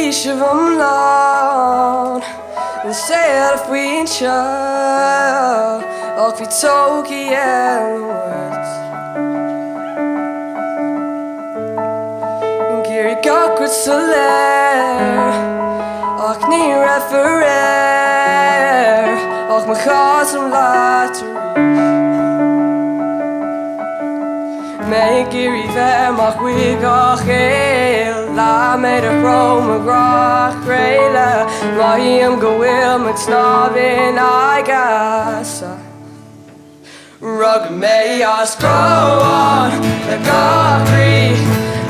of them long and say if we ain't sure och vi tog igen words Giri gakut soler och ni referer och me chas om lateri Me giri vem och vi gach La me de chrome grach reile Ma hiem goil met snavin I gas Rug me as grow on the gachri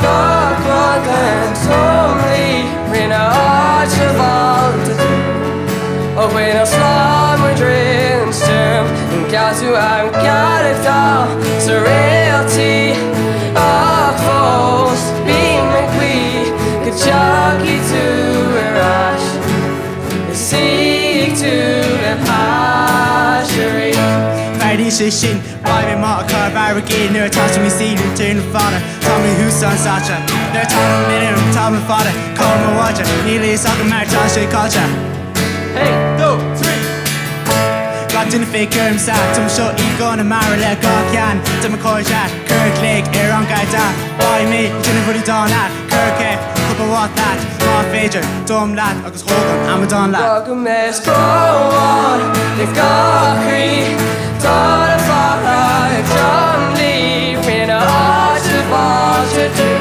Gach ruggen tomli Rina arch of all to do Och when I slum with dreams term And gas you I'm got it all So reality Och falls Be me Jockey to a rush Seek to the pasture Friday shin Why me ma car barricade Near toss me see you turn the father Tell me who's son Sacha They're talking minute Tell me father Call me watcher Nearly a soccer match on straight culture Hey, 2, 3 Locked in the fake girl sad Some show eat gonna marry let go can To my core chat Kirk Lake Aaron guy down Why me Chilling for the dawn at Kirk Couple what that Ma Fager Dumb lad Agus Hogan I'm a Don lad Rug mes go on The gachri Dod a fara Drum leave When a heart of all to do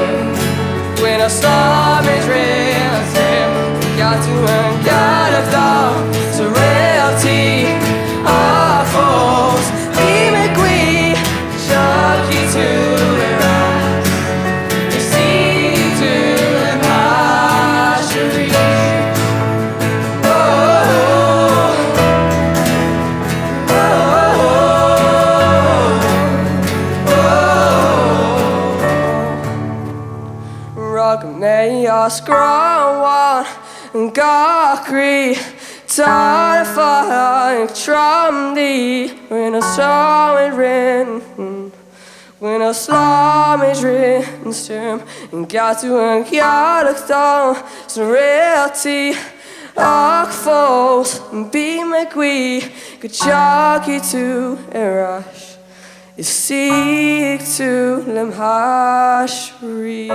When a storm is real Got to and got a dog So reality Our foes We make we Shocky to the right You see to the pasture Oh, oh, oh, oh. Rug me a scroll one Gachri Tar fag tram di When a song is written When a slam is written stem And got to and got down So reality Och falls Be McGwee Good jockey to a rush Is seek to Lim Hashri